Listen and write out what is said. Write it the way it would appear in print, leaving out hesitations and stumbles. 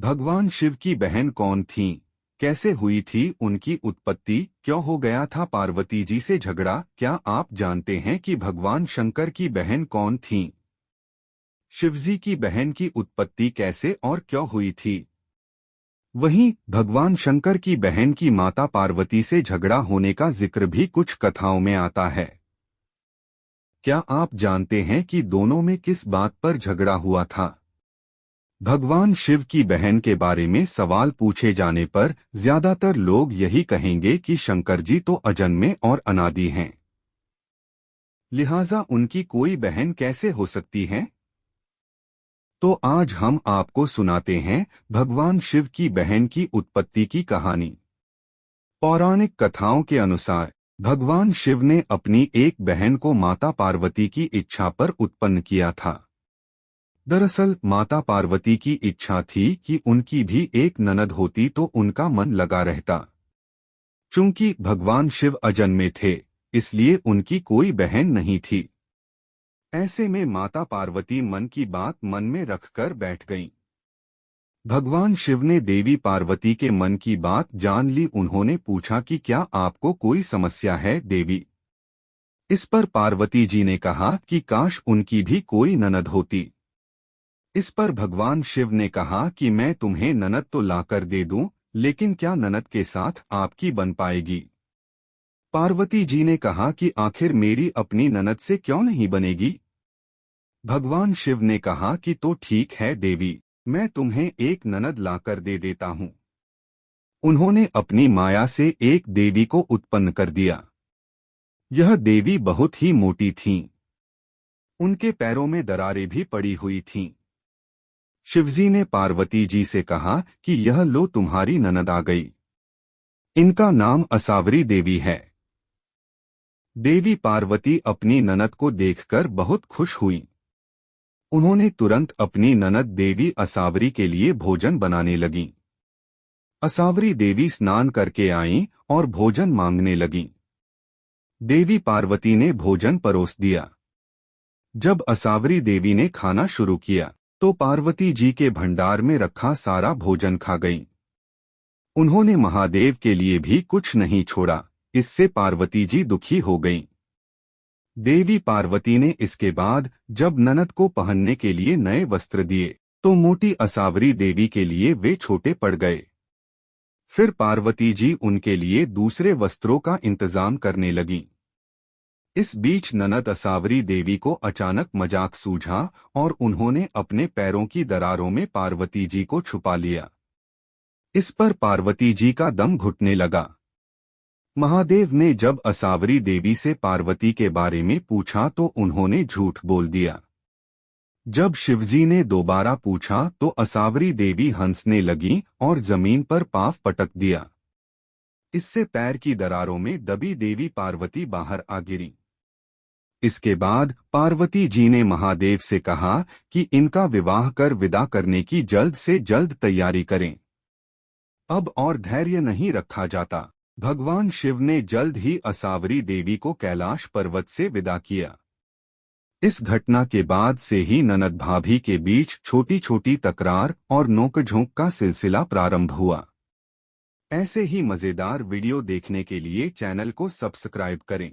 भगवान शिव की बहन कौन थी? कैसे हुई थी उनकी उत्पत्ति? क्यों हो गया था पार्वती जी से झगड़ा? क्या आप जानते हैं कि भगवान शंकर की बहन कौन थी? शिवजी की बहन की उत्पत्ति कैसे और क्यों हुई थी? वहीं भगवान शंकर की बहन की माता पार्वती से झगड़ा होने का जिक्र भी कुछ कथाओं में आता है। क्या आप जानते हैं कि दोनों में किस बात पर झगड़ा हुआ था? भगवान शिव की बहन के बारे में सवाल पूछे जाने पर ज्यादातर लोग यही कहेंगे कि शंकर जी तो अजन्मे और अनादि हैं, लिहाजा उनकी कोई बहन कैसे हो सकती है? तो आज हम आपको सुनाते हैं भगवान शिव की बहन की उत्पत्ति की कहानी। पौराणिक कथाओं के अनुसार भगवान शिव ने अपनी एक बहन को माता पार्वती की इच्छा पर उत्पन्न किया था। दरअसल माता पार्वती की इच्छा थी कि उनकी भी एक ननद होती तो उनका मन लगा रहता। चूंकि भगवान शिव अजन्मे थे, इसलिए उनकी कोई बहन नहीं थी। ऐसे में माता पार्वती मन की बात मन में रखकर बैठ गईं। भगवान शिव ने देवी पार्वती के मन की बात जान ली। उन्होंने पूछा कि क्या आपको कोई समस्या है देवी? इस पर पार्वती जी ने कहा कि काश उनकी भी कोई ननद होती। इस पर भगवान शिव ने कहा कि मैं तुम्हें ननद तो लाकर दे दूं, लेकिन क्या ननद के साथ आपकी बन पाएगी? पार्वती जी ने कहा कि आखिर मेरी अपनी ननद से क्यों नहीं बनेगी? भगवान शिव ने कहा कि तो ठीक है देवी, मैं तुम्हें एक ननद लाकर दे देता हूं। उन्होंने अपनी माया से एक देवी को उत्पन्न कर दिया। यह देवी बहुत ही मोटी थीं। उनके पैरों में दरारें भी पड़ी हुई थीं। शिवजी ने पार्वती जी से कहा कि यह लो तुम्हारी ननद आ गई। इनका नाम असावरी देवी है। देवी पार्वती अपनी ननद को देखकर बहुत खुश हुई। उन्होंने तुरंत अपनी ननद देवी असावरी के लिए भोजन बनाने लगीं। असावरी देवी स्नान करके आईं और भोजन मांगने लगीं। देवी पार्वती ने भोजन परोस दिया। जब असावरी देवी ने खाना शुरू किया तो पार्वती जी के भंडार में रखा सारा भोजन खा गईं। उन्होंने महादेव के लिए भी कुछ नहीं छोड़ा। इससे पार्वती जी दुखी हो गईं। देवी पार्वती ने इसके बाद जब ननद को पहनने के लिए नए वस्त्र दिए तो मोटी असावरी देवी के लिए वे छोटे पड़ गए। फिर पार्वती जी उनके लिए दूसरे वस्त्रों का इंतजाम करने लगीं। इस बीच ननद असावरी देवी को अचानक मजाक सूझा और उन्होंने अपने पैरों की दरारों में पार्वती जी को छुपा लिया। इस पर पार्वती जी का दम घुटने लगा। महादेव ने जब असावरी देवी से पार्वती के बारे में पूछा तो उन्होंने झूठ बोल दिया। जब शिवजी ने दोबारा पूछा तो असावरी देवी हंसने लगी और जमीन पर पांव पटक दिया। इससे पैर की दरारों में दबी देवी पार्वती बाहर आ गिरी। इसके बाद पार्वती जी ने महादेव से कहा कि इनका विवाह कर विदा करने की जल्द से जल्द तैयारी करें। अब और धैर्य नहीं रखा जाता। भगवान शिव ने जल्द ही असावरी देवी को कैलाश पर्वत से विदा किया। इस घटना के बाद से ही ननद भाभी के बीच छोटी छोटी तकरार और नोकझोंक का सिलसिला प्रारंभ हुआ। ऐसे ही मजेदार वीडियो देखने के लिए चैनल को सब्सक्राइब करें।